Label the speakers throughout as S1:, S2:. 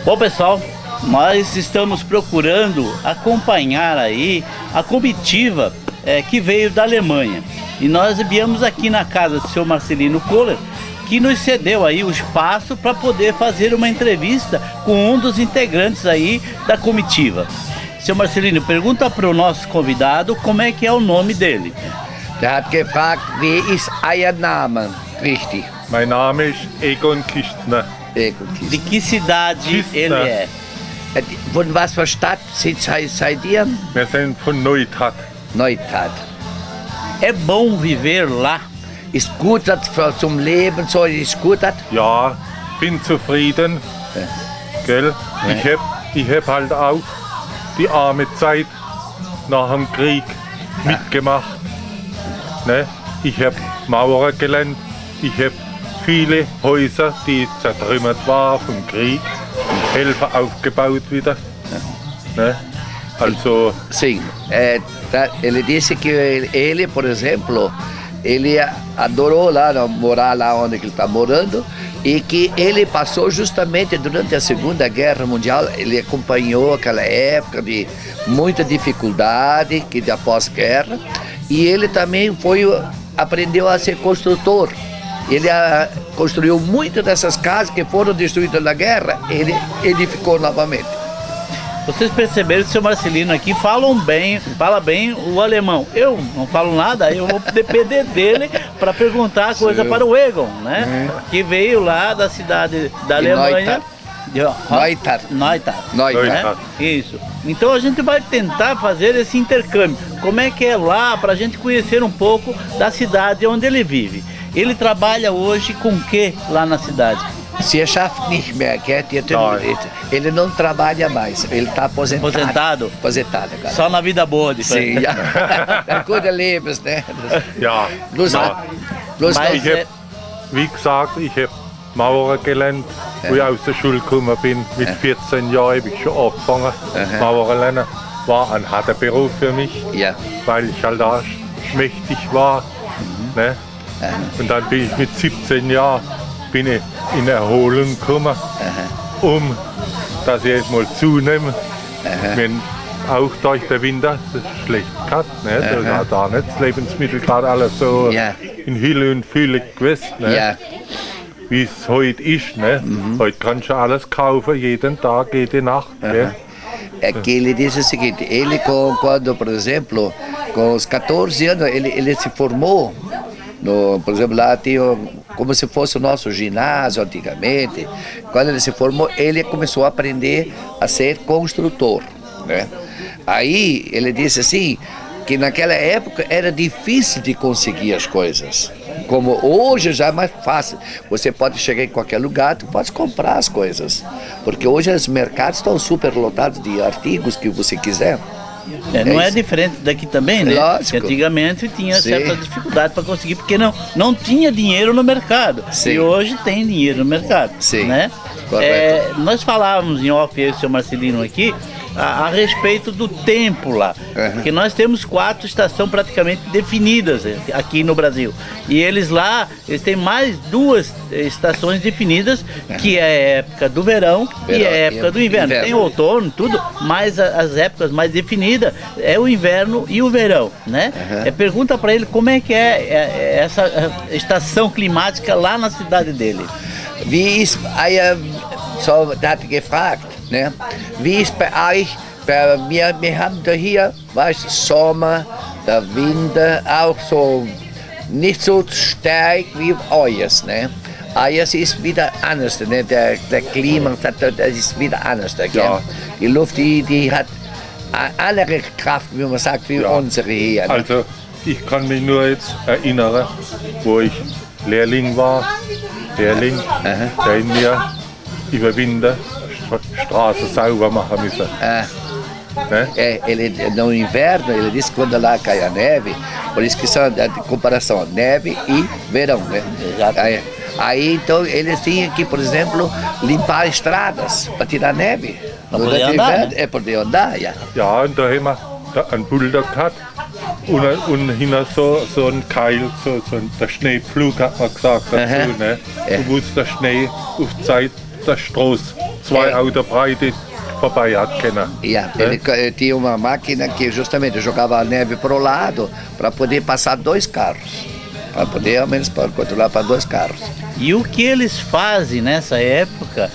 S1: Bom, pessoal, nós estamos procurando acompanhar aí a comitiva que veio da Alemanha. E nós viemos aqui na casa do seu Marcelino Kohler, que nos cedeu aí o espaço para poder fazer uma entrevista com um dos integrantes aí da comitiva. Seu Marcelino, pergunta para o nosso convidado como é que é o nome dele.
S2: Der hat gefragt, wie ist Ihr Name? Richtig.
S3: Mein Name ist Egon Kistner.
S2: Egon
S1: De
S2: Kistner.
S1: que cidade
S3: Kistner.
S1: ele é?
S2: Von was für Stadt seid ihr?
S3: Wir sind von Neustadt.
S2: Neustadt.
S1: É bom viver lá?
S2: Ist gut das zum Leben, so ist gut das?
S3: Ja, bin zufrieden. Gell? Ich hab halt auch die arme Zeit nach dem Krieg mitgemacht. Ne? Ich habe Maurer gelernt, ich habe viele Häuser, die zertrümmert waren vom Krieg, Helfer aufgebaut wieder. Ne? Also,
S2: Sim. Ele disse que ele, por exemplo, ele adorou lá, morar lá onde ele está morando, e que ele passou justamente durante a Segunda Guerra Mundial, ele acompanhou aquela época de muita dificuldade, que da pós-guerra, e ele também aprendeu a ser construtor. Ele construiu muitas dessas casas que foram destruídas na guerra, ele edificou novamente.
S1: Vocês perceberam que o seu Marcelino aqui fala bem o alemão. Eu não falo nada, eu vou depender dele para perguntar coisa para o Egon, né? Que veio lá da cidade da Alemanha. Neustadt. Né? Isso. Então a gente vai tentar fazer esse intercâmbio. Como é que é lá, para a gente conhecer um pouco da cidade onde ele vive. Ele trabalha hoje com o que lá na cidade?
S2: Sie schafft nicht mehr, ele não trabalha mais, ele está aposentado.
S1: Aposentado?
S2: Aposentado, cara.
S1: Só na vida boa, de
S2: Sim, ja. Gute Lebens, né?
S3: ja. Wie gesagt, ich habe Maurer gelernt, wo ich aus der Schule gekommen bin. Mit 14 Jahren habe ich schon angefangen, Maurer lernen. War ein harter Beruf für mich, weil ich halt da schmächtig war. Ne? Und dann bin ich mit 17 Jahren in Erholung gekommen, dass ich jetzt mal zunehme. Wenn auch durch den Winter das schlecht gehabt, ne? Da war da nicht das Lebensmittel gerade alles so in Hülle und Fülle gewesen, ne? Wie es heute ist. Ne? Heute kannst du alles kaufen, jeden Tag, jede Nacht. Ne?
S2: É que ele disse o seguinte, ele quando, por exemplo, com os 14 anos, ele se formou, por exemplo, lá tinha como se fosse o nosso ginásio antigamente. Quando ele se formou, ele começou a aprender a ser construtor, né? Aí ele disse assim, que naquela época era difícil de conseguir as coisas. Como hoje já é mais fácil. Você pode chegar em qualquer lugar, tu pode comprar as coisas. Porque hoje os mercados estão super lotados de artigos que você quiser.
S1: Não é diferente daqui também, né?
S2: Lógico.
S1: Que antigamente tinha certa dificuldade para conseguir, porque não tinha dinheiro no mercado.
S2: Sim.
S1: E hoje tem dinheiro no mercado.
S2: Sim.
S1: Né? Nós falávamos em off, eu e o seu Marcelino aqui, a respeito do tempo lá. Porque nós temos 4 estações praticamente definidas aqui no Brasil. E eles lá, eles têm mais 2 estações definidas, que é a época do verão e a época do inverno. Tem o outono, tudo, mas as épocas mais definidas é o inverno e o verão, né? Pergunta para ele como é que é essa estação climática lá na cidade dele.
S2: Wie ist so hat gefragt, né? Wie ist bei euch? Wir haben da hier, weißt, Sommer, der Winter auch so nicht so stark wie euers, ne? Euers ist wieder anders, ne? Der Klima, das ist wieder anders, gell?
S3: Ja.
S2: Die Luft, die hat eine andere Kraft, wie man sagt, wie unsere hier. Ne?
S3: Also ich kann mich nur jetzt erinnern, wo ich Lehrling war, der in mir über Winter Straße sauber machen müssen.
S2: Né? No inverno, ele disse que quando lá cai a neve, por isso que são a comparação, neve e verão, né? Aí então eles tinham que, por exemplo, limpar estradas para tirar neve.
S1: Para poder andar,
S2: né? Poder andar, ja.
S3: Ja, und da haben wir einen Boulder gehabt und hinter so ein Keil, der Schneepflug hat man gesagt dazu, ne? Wo der Schnee auf Zeit der Straße 2 Autos breite vorbei hat können.
S2: Ele tinha uma máquina que justamente jogava a neve para o lado para poder passar 2 carros. Para poder, ao menos, controlar para 2 carros.
S1: E o que eles fazem nessa época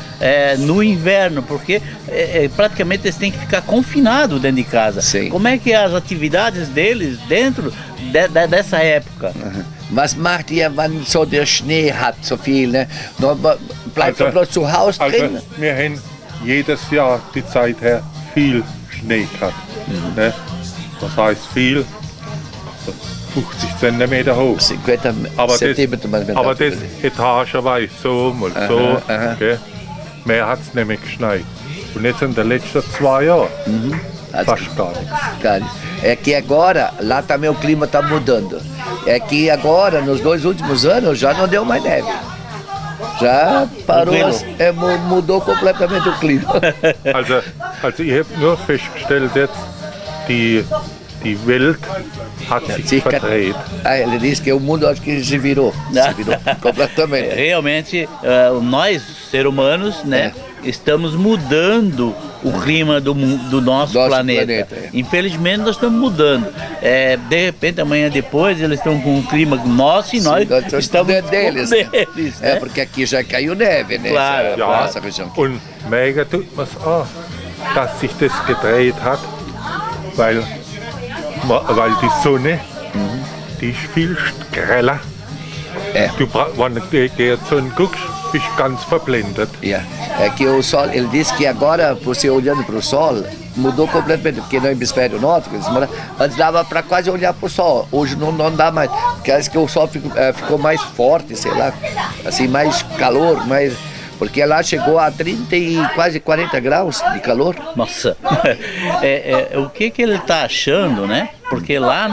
S1: no inverno? Porque praticamente eles têm que ficar confinados dentro de casa.
S2: Sim.
S1: Como é que é as atividades deles dentro dessa época?
S2: Was macht ihr, wann so der Schnee hat, so viel? Ne? Bleibt doch bloß zu Hause drin?
S3: Also, wir haben jedes Jahr die Zeit her viel Schnee gehabt. Ne? Das heißt viel, 50 cm hoch.
S2: 50
S3: aber
S2: centímetros mais ou menos.
S3: Aber das etagenweise so, mal so. Okay? Mehr hat es nämlich geschneit. Und jetzt in den letzten 2 Jahren fast gar nichts.
S2: Cara, é que agora, lá também o clima está mudando. É que agora, nos 2 últimos anos, já não deu mais neve. Já parou, mudou completamente o clima.
S3: Also ich habe nur festgestellt jetzt, die Welt hat sich verdreht.
S2: Ele disse que o mundo acho que se virou completamente.
S1: Realmente, nós, seres humanos, né, estamos mudando o clima do nosso planeta. Infelizmente, nós estamos mudando. De repente, amanhã depois, eles estão com um clima nosso e nós estamos
S2: deles.
S1: Né?
S2: Porque aqui já caiu neve, né?
S1: Claro,
S2: nossa região.
S3: Und merken tut man es auch, dass sich das gedreht hat, weil die Sonne, die ist viel greller. Du, wenn du in die Sonne guckst, bist du ganz verblendet.
S2: É que o sol, ele disse que agora, você olhando para o sol, mudou completamente, porque no hemisfério norte, antes dava para quase olhar para o sol, hoje não dá mais, porque parece que o sol ficou mais forte, sei lá, assim, mais calor, porque lá chegou a 30 e quase 40 graus de calor.
S1: Nossa, o que ele está achando, né? Porque lá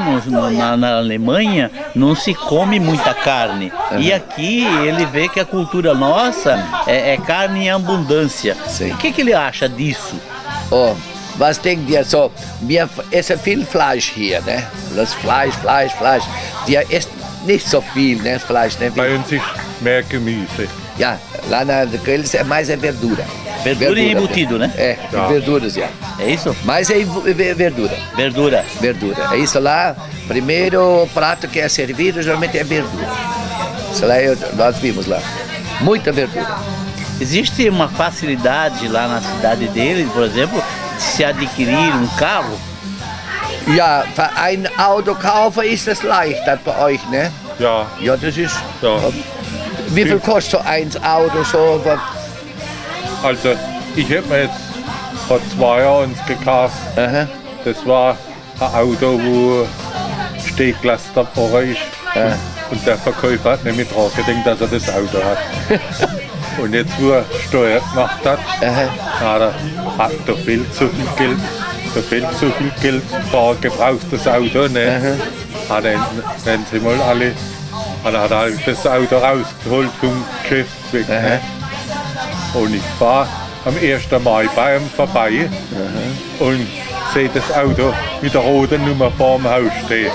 S1: na Alemanha não se come muita carne. E aqui ele vê que a cultura nossa é carne em abundância.
S2: Sim.
S1: O que ele acha disso?
S2: Was denkt ihr so? Wir essen viel Fleisch hier, ne? Das Fleisch. Wir essen nicht so viel, ne? Fleisch, ne?
S3: Bei uns ist mehr Gemüse.
S2: Lá eles é mais verdura.
S1: Verdura e embutido, né?
S2: Verduras,
S1: É isso?
S2: Mais verdura.
S1: Verdura.
S2: É isso lá. Primeiro prato que é servido geralmente é verdura. Isso lá nós vimos lá. Muita verdura.
S1: Existe uma facilidade lá na cidade deles, por exemplo, de se adquirir um carro?
S2: Ja, ein Auto kaufen ist das leichter bei euch, ne?
S3: Ja.
S2: Ja, das ist.
S3: Ja.
S2: Wie viel kostet so ein Auto so?
S3: Also, ich habe mir jetzt vor 2 Jahren gekauft. Das war ein Auto, wo Stehglas dabei ist. Und der Verkäufer hat nicht dran gedacht, dass er das Auto hat. Und jetzt, wo er Steuer gemacht hat, hat er viel zu viel Geld für ein gebrauchtes Auto. Ne? Hat sie mal alle. Hat er das Auto rausgeholt vom Geschäftsweg. Ne? Und ich fahre am 1. Mai bei ihm vorbei und sehe das Auto mit der roten Nummer vor dem Haus stehen.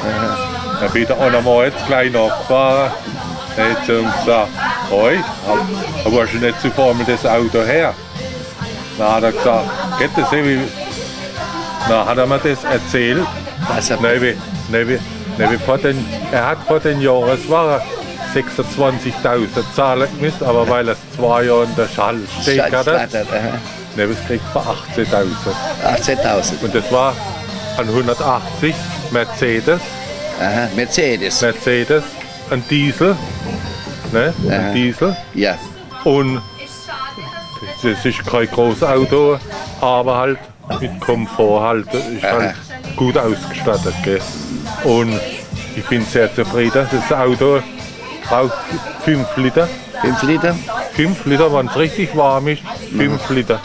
S3: Dann bin ich auch mal jetzt gleich nachgefahren. Jetzt haben sie gesagt, hoi, aber hast du nicht zuvor mit das Auto her? Dann hat er gesagt, geht das irgendwie? Dann hat er mir das erzählt. Er hat vor den Jahren, es war 26.000 zahlen müssen, aber weil es 2 Jahre in der Schall steht hat, es kriegt für 18.000.
S2: 18.000.
S3: Und das war ein 180 Mercedes.
S2: Mercedes.
S3: Ein Diesel. Ne? Ein Diesel.
S2: Ja.
S3: Und das ist kein großes Auto, aber halt mit Komfort halt, ist halt gut ausgestattet. Gell? Und ich bin sehr zufrieden. Das Auto braucht 5 Liter.
S2: 5 Liter?
S3: 5 Liter, wenn es richtig warm ist, 5 Liter.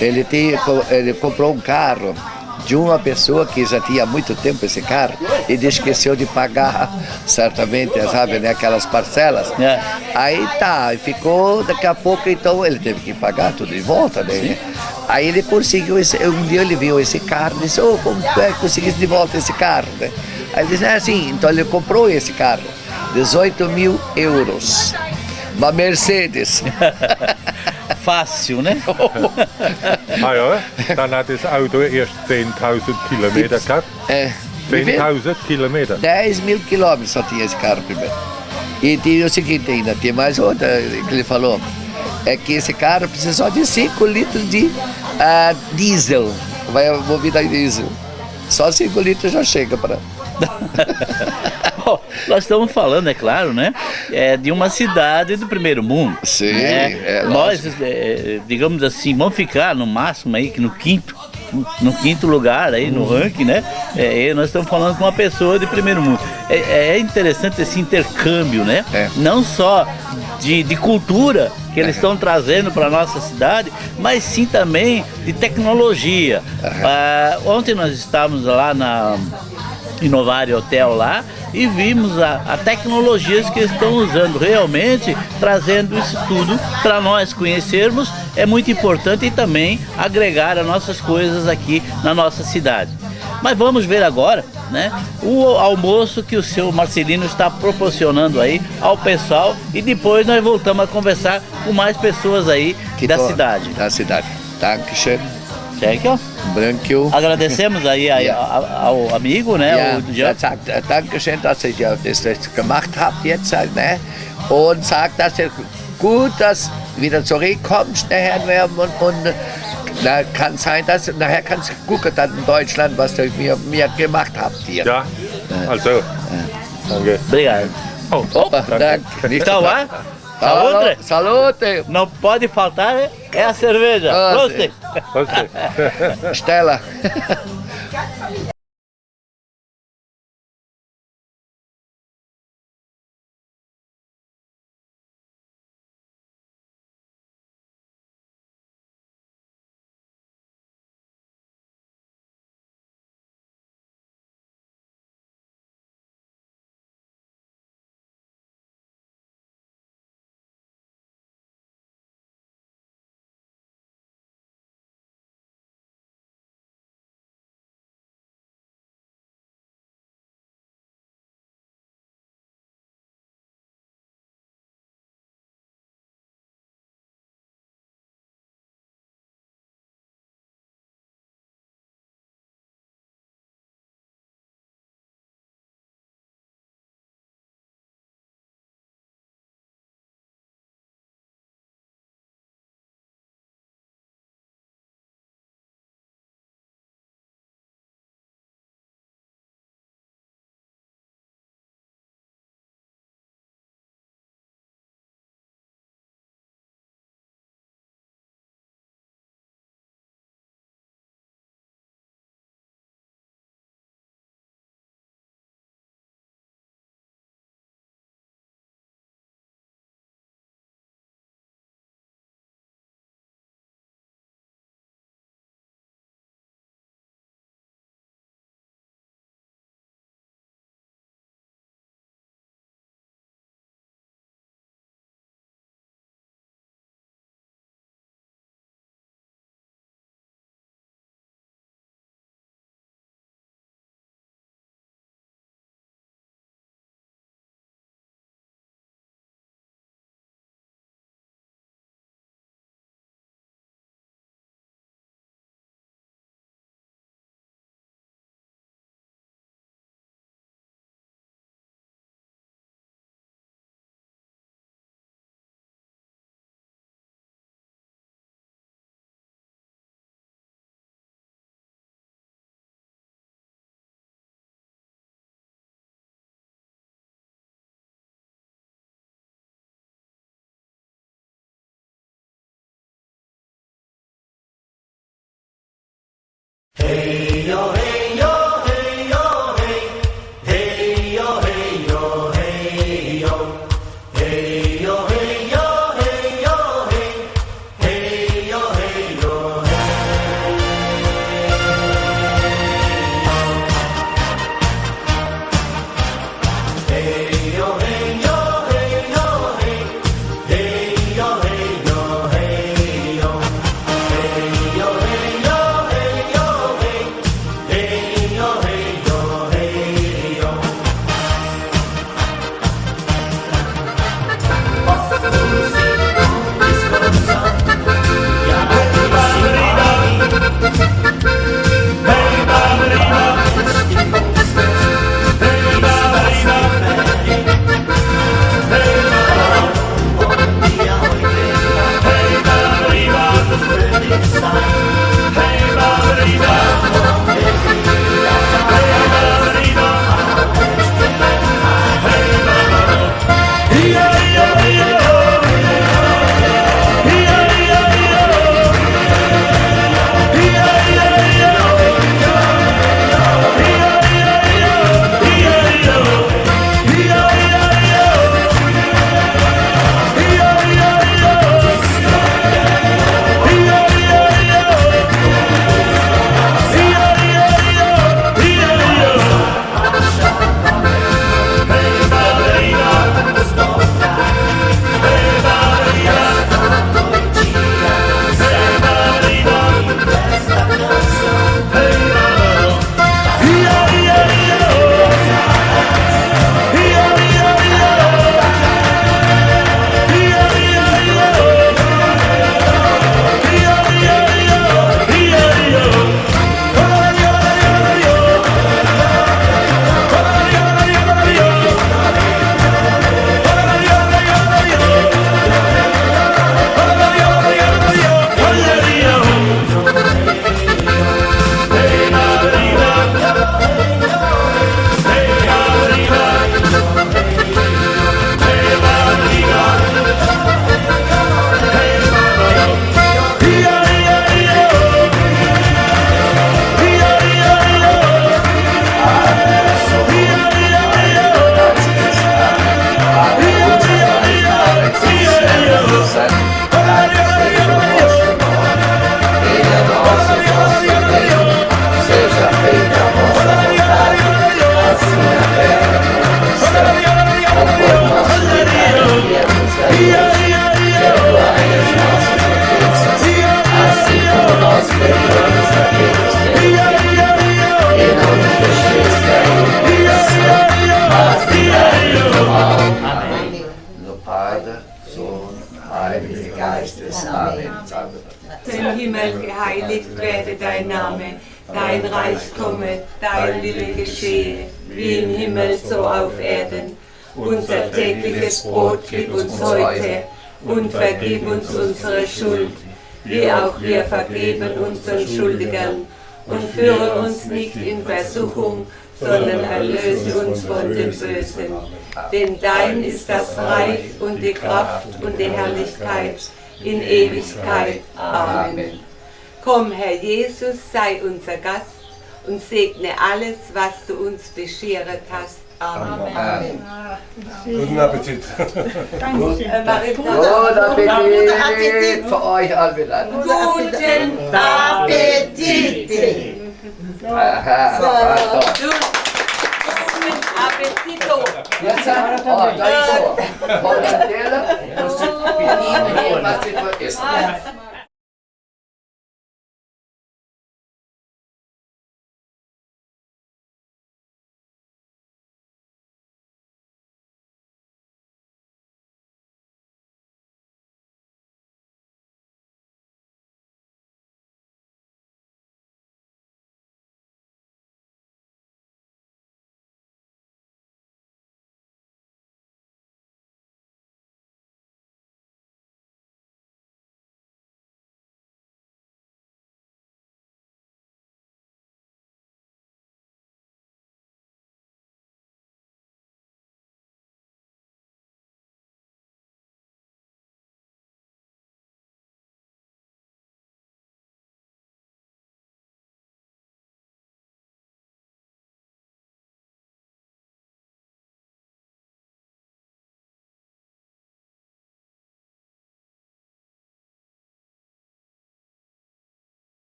S2: Ele comprou um carro de uma pessoa que já tinha há muito tempo esse carro e ele esqueceu de pagar, certamente, sabe, né, aquelas parcelas. Aí ficou, daqui a pouco, então ele teve que pagar tudo de volta, né? Aí ele conseguiu, um dia ele viu esse carro e disse, como é que conseguiste de volta esse carro? Né? Aí ele disse, assim, então ele comprou esse carro, 18.000 euros, uma Mercedes.
S1: fácil, né?
S3: Ah ja, dann hat das Auto erst 10.000 Kilometer gehabt. 10.000 Kilometer.
S2: 10 mil quilômetros só tinha esse carro primeiro. E tinha o seguinte ainda, tinha mais outra que ele falou, é que esse carro precisa só de 5 litros de diesel, vai movido a diesel. Só 5 litros já chega para...
S1: Bom, nós estamos falando, é claro, né? De uma cidade do primeiro mundo.
S2: Sim,
S1: né? Nós, digamos assim, vamos ficar no máximo aí que no quinto lugar aí no ranking, né? Nós estamos falando com uma pessoa de primeiro mundo. É interessante esse intercâmbio, né? Não só de cultura que eles estão trazendo para nossa cidade, mas sim também de tecnologia. Ontem nós estávamos lá na Inovari Hotel lá e vimos a tecnologias que estão usando, realmente trazendo isso tudo para nós conhecermos. É muito importante e também agregar as nossas coisas aqui na nossa cidade. Mas vamos ver agora, né, o almoço que o seu Marcelino está proporcionando aí ao pessoal e depois nós voltamos a conversar com mais pessoas aí da cidade.
S2: Da cidade. Dankeschön.
S1: Certo?
S2: Branco.
S1: Agradecemos aí ao amigo, né?
S2: Ja, sagt Dankeschön, dass ihr das gemacht habt jetzt, ne? Und sagt, dass ihr gut, dass wieder zurückkommst nachher und da kann sein, dass nachher kannst du gucken dann in Deutschland, was ihr mir gemacht habt hier.
S3: Ja, also, danke.
S1: Obrigado.
S2: Opa, danke.
S1: Então lá, salute.
S2: Salute.
S1: Não pode faltar é a cerveja. Prost.
S2: Stella.
S4: Hey yo, hey yo, hey yo, hey, hey yo, hey yo, hey yo, hey yo, hey yo, hey yo, hey, hey yo, hey yo, hey yo, hey yo, hey yo, hey, hey yo, hey yo, hey yo, hey yo, hey yo, hey yo.
S2: Vater, Sohn, Heiliger Geistes. Amen.
S5: Im Himmel geheiligt werde dein Name, dein Reich komme, dein Wille geschehe, wie im Himmel so auf Erden. Unser tägliches Brot gib uns heute und vergib uns unsere Schuld, wie auch wir vergeben unseren Schuldigern. Und führe uns nicht in Versuchung, sondern erlöse uns von dem Bösen. Denn dein ist das Reich und die Kraft und die Herrlichkeit in Ewigkeit. Amen. Komm, Herr Jesus, sei unser Gast und segne alles, was du uns bescheret hast. Amen.
S3: Guten Appetit.
S2: Guten Appetit für euch alle wieder.
S5: Guten Appetit!
S2: Aha,
S5: Guten Appetito!
S2: jetzt da ist so. Mortadella, musst du bedienen, was du dort isst.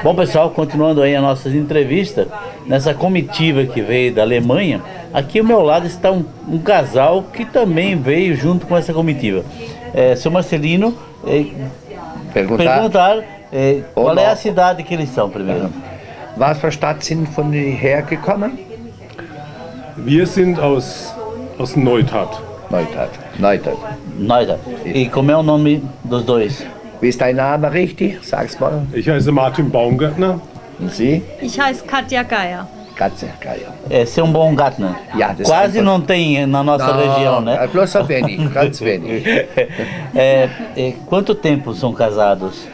S1: Bom, pessoal, continuando aí as nossas entrevistas, nessa comitiva que veio da Alemanha, aqui ao meu lado está um casal que também veio junto com essa comitiva. Seu Marcelino, perguntar qual é a cidade que eles são primeiro.
S2: Was für Stadt sind von hergekommen?
S3: Wir sind aus Neustadt.
S2: Neustadt.
S1: E como é o nome dos dois?
S2: Wie ist dein Name richtig? Sag's mal.
S3: Ich heiße Martin Baumgärtner.
S2: Und Sie?
S6: Ich heiße Katja Geier.
S2: Katja Geier.
S1: Seu Baumgärtner.
S2: Ja, das
S1: Quase
S2: ist
S1: não tem na nossa região, né?
S2: Bloß ein wenig, ganz wenig.
S1: Quanto tempo são casados?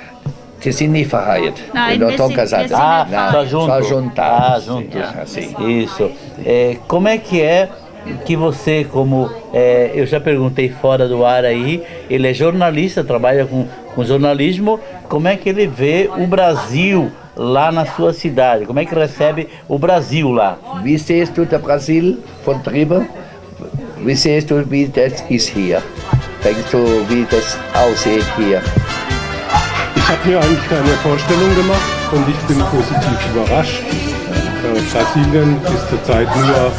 S2: Die sind nicht verheiratet.
S6: Nein,
S2: Não
S6: wir
S2: estão
S6: sind-
S2: casados.
S6: wir sind
S1: Ah,
S6: Não,
S1: só junto?
S2: Só juntados.
S1: Ah, juntos.
S2: Ja, assim.
S1: Isso. Como é que você, como eu já perguntei fora do ar aí, ele é jornalista, trabalha com jornalismo, como é que ele vê o Brasil lá na sua cidade? Como é que recebe o Brasil lá?
S2: Wie siehst du das Brasil von drüben? Wie siehst du, wie das ist hier? Denkst du, wie das aussieht hier?
S3: Ich habe mir eigentlich keine Vorstellung gemacht und ich bin positiv überrascht. Brasilien ist zurzeit nur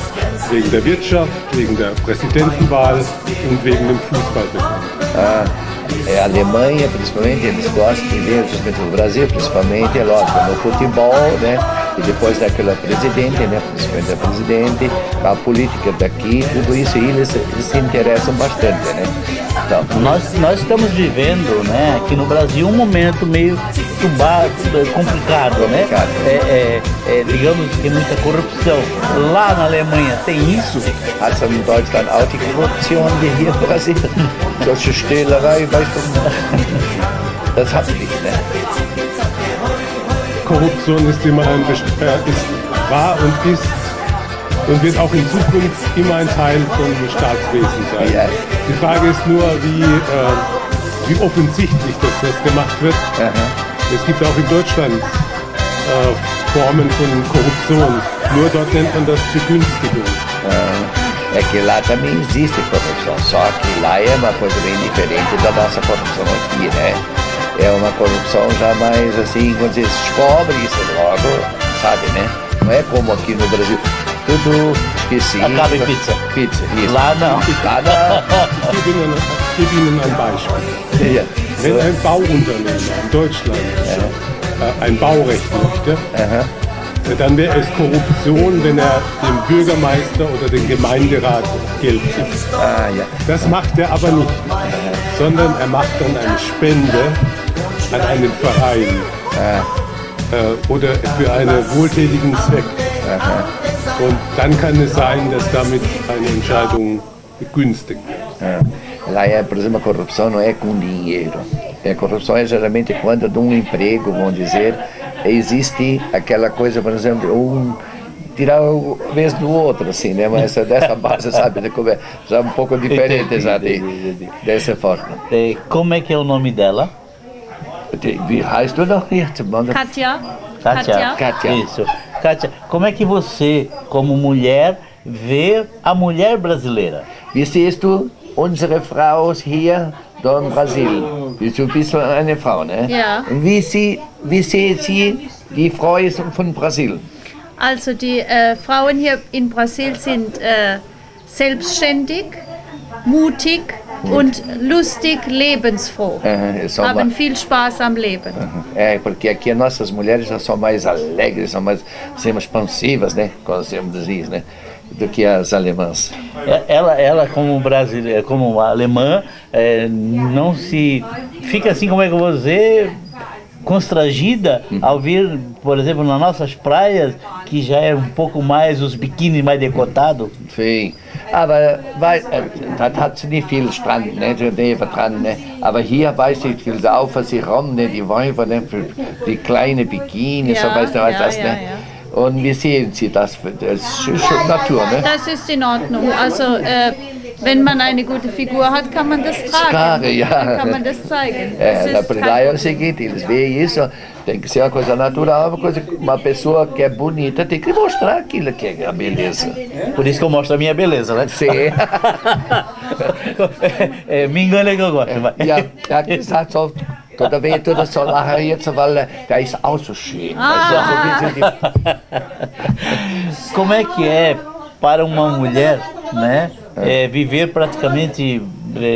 S3: wegen der Wirtschaft, wegen der Präsidentenwahl und wegen dem Fußball bekannt.
S2: A Alemanha, principalmente, eles gostam de ver o Brasil, principalmente, é lógico, no futebol, né? e depois daquela presidente, né, principalmente a presidente, a política daqui, tudo isso eles se interessam bastante, né? Então,
S1: Nós estamos vivendo, né, aqui no Brasil, um momento meio complicado, né? Digamos que muita corrupção. Lá na Alemanha tem isso?
S2: hat es in Deutschland auch die Korruption wie hier in Brasilien. Solche Stehlerei, weißt du, das hat nicht, ne?
S6: Korruption ist war und ist und wird auch in Zukunft immer ein Teil vom Staatswesen sein.
S2: Ja.
S6: Die Frage ist nur, wie offensichtlich das gemacht wird. Es gibt auch in Deutschland Formen von Korruption, nur dort nennt man das Begünstigung.
S2: É que lá também existe corrupção, só que lá é uma coisa bem diferente da nossa corrupção aqui, né? É uma corrupção já mais assim, quando você descobre isso logo, sabe, né? Não é como aqui no Brasil, tudo esqueci.
S1: Acaba em pizza.
S2: Pizza, isso.
S1: Lá não.
S2: Lá não.
S6: Ich gebe Ihnen ein Beispiel.
S2: Ja.
S6: Wenn ein Bauunternehmer in Deutschland ein Baurecht möchte, dann wäre es Korruption, wenn er dem Bürgermeister oder dem Gemeinderat Geld gibt.
S2: Ah, ja.
S6: Das macht er aber nicht, sondern er macht dann eine Spende an einen Verein oder für einen wohltätigen Zweck. Und dann kann es sein, dass damit eine Entscheidung begünstigt wird.
S2: Lá é, por exemplo, a corrupção não é com dinheiro. A corrupção é geralmente quando de um emprego, vamos dizer, existe aquela coisa, por exemplo, tirar o vez do outro, assim, né? Mas dessa base, sabe, já um pouco diferente já dessa forma.
S1: Como é que é o nome dela?
S2: Wie heißt du noch hier?
S7: Katja.
S2: Katja.
S1: Isso. Kátia, como é que você, como mulher, vê a mulher brasileira?
S2: Wie siehst du unsere Frau hier in Brasil? Du bist eine Frau, ne?
S7: Ja.
S2: Wie sieht sie die Frau von Brasil?
S7: Also die Frauen hier in Brasil sind selbstständig, mutig und lustig, lebensfroh. Haben viel Spaß am Leben.
S2: É, porque aqui as nossas mulheres já são mais alegres, são mais expansivas, né? Como diz, né? Do que as alemãs.
S1: Ela como brasileira, como alemã, não se fica assim, como é que eu vou dizer, constrangida ao vir, por exemplo, nas nossas praias, que já é um pouco mais os biquíni mais decotados.
S2: Sim. Aber das hat sie nicht viel Strand, ne, neben dran, ne. Aber hier weiß ich, die laufen sich rum, ne, die Weiber, ne, die kleine Bikini, so weißt du, was, ne. Und wie sehen Sie das? Das ist schon Natur, ne?
S7: Das ist in Ordnung. Also wenn man eine gute Figur hat, kann man das tragen.
S2: Claro, ja.
S7: Dann kann man das zeigen.
S2: Lá é o seguinte, eles veem isso, tem que ser uma coisa natural, uma pessoa que é bonita tem que mostrar aquilo que é a beleza.
S1: Por isso que eu mostro a minha beleza, né?
S2: Sim.
S1: Me engana que eu gosto.
S2: Ja, gesagt so, toda vez toda so lachen jetzt, weil der ist auch so schön.
S1: Como é que é para uma mulher, né, viver praticamente,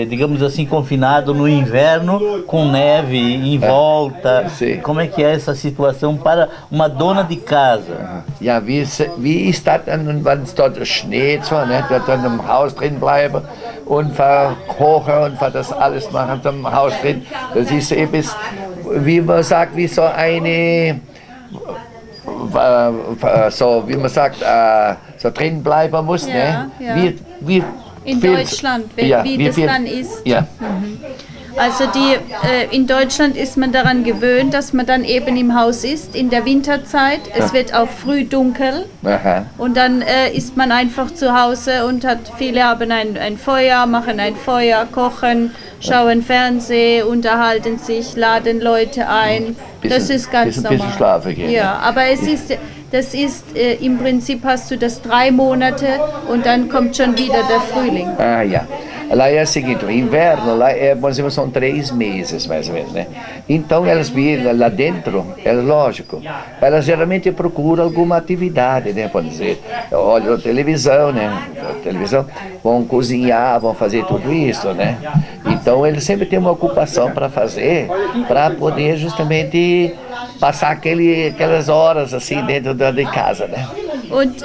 S1: digamos assim, confinado no inverno com neve em volta? Como é que é essa situação para uma dona de casa?
S2: Ja, wie ist das dann, wenn es dort schneit, so, ne, dort dann im Haus drin bleiben und verkochen und das alles machen im Haus drin. Das ist eben, wie man sagt, wie so eine, so wie man sagt, so drin bleiben muss, ne? Wie
S7: in Deutschland, wie das dann ist.
S2: Ja.
S7: Also in Deutschland ist man daran gewöhnt, dass man dann eben im Haus ist, in der Winterzeit. Es wird auch früh dunkel. Und dann ist man einfach zu Hause und viele haben ein Feuer, machen ein Feuer, kochen, schauen Fernsehen, unterhalten sich, laden Leute ein. Das ist ganz normal.
S2: Bisschen schlafen gehen.
S7: Ja, aber das ist im Prinzip hast du das 3 Monate und dann kommt schon wieder der Frühling.
S2: Ah, ja. Lá é o seguinte, o inverno lá por exemplo, são 3 meses mais ou menos, né? Então elas vêm lá dentro, é lógico, elas geralmente procuram alguma atividade, né? Pode dizer, olham a televisão, né? Vão cozinhar, vão fazer tudo isso, né? Então eles sempre têm uma ocupação para fazer, para poder justamente passar aquelas horas assim dentro de casa, né?
S7: Und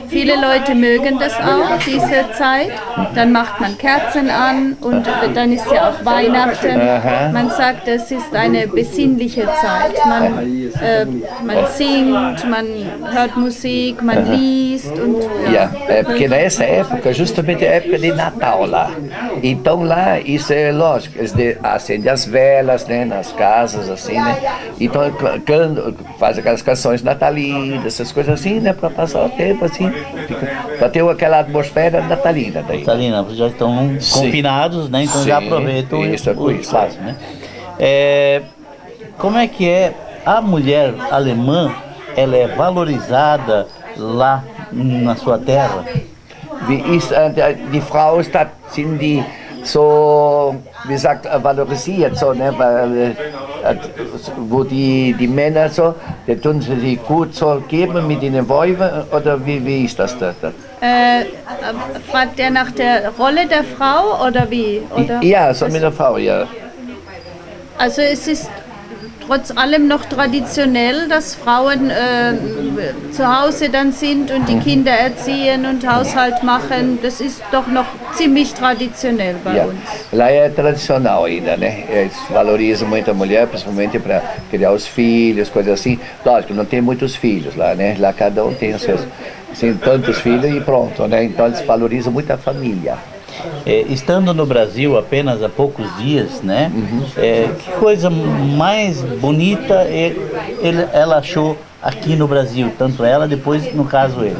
S7: viele Leute mögen das auch, diese Zeit. Dann macht man Kerzen an und dann ist ja auch Weihnachten. Man sagt, es ist eine besinnliche Zeit. Man singt, man hört Musik, man liest. Und,
S2: porque nessa época, justamente a época de Natal lá. Então lá, isso é lógico, eles acendem as velas, né, nas casas, assim, né? Então faz aquelas canções natalinas, essas coisas assim, né, para passar o tempo, assim, para ter aquela atmosfera natalina daí.
S1: Natalina, já estão confinados, né? Então já aproveitam o espaço, né? Como é que é a mulher alemã? Ela é valorizada lá na sua terra?
S2: Wie ist die Frau sind die so, wie sagt, valorisiert, so, ne? Weil, wo die Männer so, die tun sie gut so geben mit den Weibern, oder wie ist das da?
S7: Fragt er nach der Rolle der Frau oder wie? Oder
S2: ja, so mit der Frau, ja.
S7: Also es ist trotz allem noch traditionell, dass Frauen zu Hause dann sind und die Kinder erziehen und Haushalt machen. Das ist doch noch ziemlich traditionell bei uns.
S2: Lá é tradicional ainda, né? Eles valorizam muito a mulher, principalmente para criar os filhos, coisas assim. Lógico, não tem muitos filhos lá, né? Lá cada um tem os seus, assim, tantos filhos e pronto, né? Então eles valorizam muito a família.
S1: Estando no Brasil apenas há poucos dias, né? Que coisa mais bonita ela achou aqui no Brasil, tanto ela, depois, no caso, ele.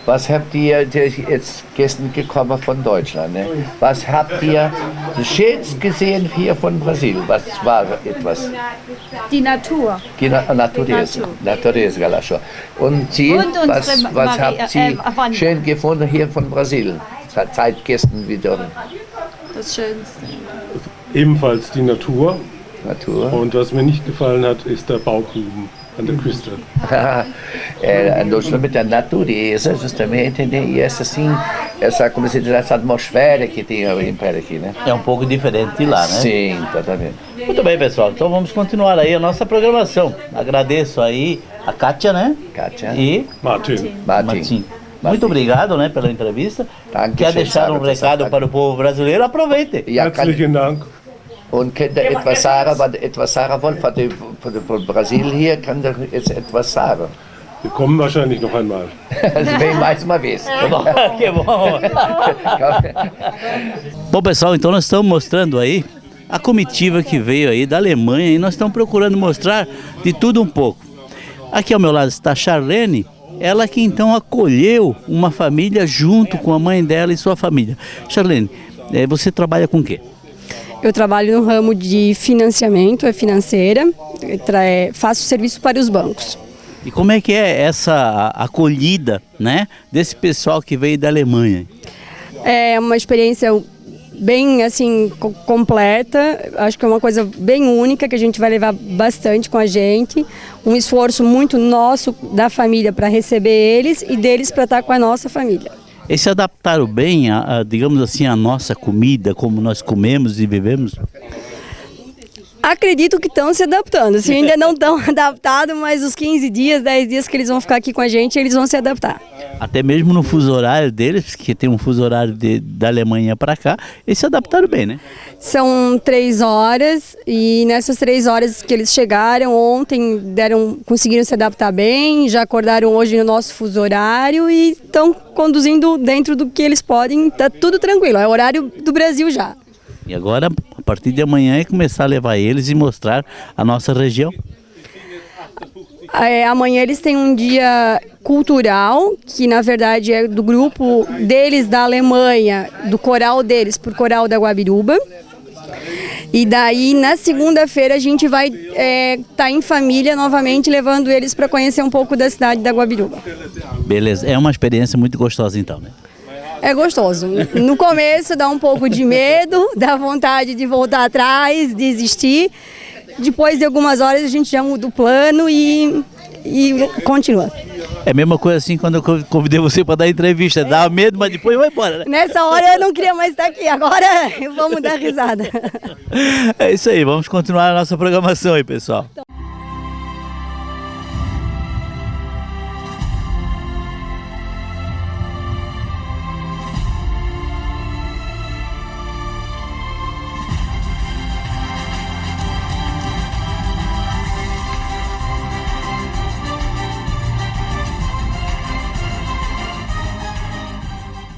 S2: Was habt ihr jetzt gestern gekommen von Deutschland, ne? Was habt ihr schönst gesehen hier von Brasil? Was war etwas?
S7: Die Natur.
S2: Die Natureza. Natureza, ela achou. Und Sie, was habt Sie schön gefunden hier von Brasil? Seit gestern wieder.
S7: Das Schönste.
S6: Ebenfalls die Natur.
S2: Natur.
S6: Und was mir nicht gefallen hat, ist der Bauchgruben an der Küste.
S2: Andou justamente a natureza, justamente, né? E essa, como se diz, essa atmosfera que tem o Império aqui, né?
S1: É um pouco diferente de lá, né?
S2: Sim, exatamente.
S1: Muito bem, pessoal. Então vamos continuar aí a nossa programação. Agradeço aí a Kátia, né?
S2: Kátia.
S1: E
S6: Martin.
S1: Muito obrigado, né, pela entrevista. Quer deixar um recado para o povo brasileiro? Aproveite.
S6: Herzlichen Dank.
S2: Und könnte etwas sagen wollen von Brasil hier, kann er jetzt etwas sagen.
S6: Wir kommen wahrscheinlich noch einmal.
S2: Vem mais uma vez.
S1: Que bom. Bom, pessoal, então nós estamos mostrando aí a comitiva que veio aí da Alemanha e nós estamos procurando mostrar de tudo um pouco. Aqui ao meu lado está a Charlene, ela que então acolheu uma família junto com a mãe dela e sua família. Charlene, você trabalha com o quê?
S8: Eu trabalho no ramo de financiamento, financeira, faço serviço para os bancos.
S1: E como é que é essa acolhida, né, desse pessoal que veio da Alemanha?
S8: É uma experiência bem assim completa, acho que é uma coisa bem única que a gente vai levar bastante com a gente, um esforço muito nosso da família para receber eles e deles para estar com a nossa família.
S1: Eles se adaptaram bem, digamos assim, à nossa comida, como nós comemos e vivemos?
S8: Acredito que estão se adaptando, assim, ainda não estão adaptados, mas os 15 dias, 10 dias que eles vão ficar aqui com a gente, eles vão se adaptar.
S1: Até mesmo no fuso horário deles, que tem um fuso horário da Alemanha para cá, eles se adaptaram bem, né?
S8: São 3 horas e nessas 3 horas que eles chegaram ontem, conseguiram se adaptar bem, já acordaram hoje no nosso fuso horário e estão conduzindo dentro do que eles podem, tá tudo tranquilo, é o horário do Brasil já.
S1: E agora, a partir de amanhã, é começar a levar eles e mostrar a nossa região?
S8: Amanhã eles têm um dia cultural, que na verdade é do grupo deles da Alemanha, do coral deles, por Coral da Guabiruba. E daí, na segunda-feira, a gente vai estar em família novamente, levando eles para conhecer um pouco da cidade da Guabiruba.
S1: Beleza, é uma experiência muito gostosa então, né?
S8: É gostoso. No começo dá um pouco de medo, dá vontade de voltar atrás, desistir. Depois de algumas horas a gente já muda o plano e continua.
S1: É a mesma coisa assim quando eu convidei você para dar entrevista, dá medo, mas depois vai embora, né?
S8: Nessa hora eu não queria mais estar aqui, agora vamos dar risada.
S1: É isso aí, vamos continuar a nossa programação aí, pessoal.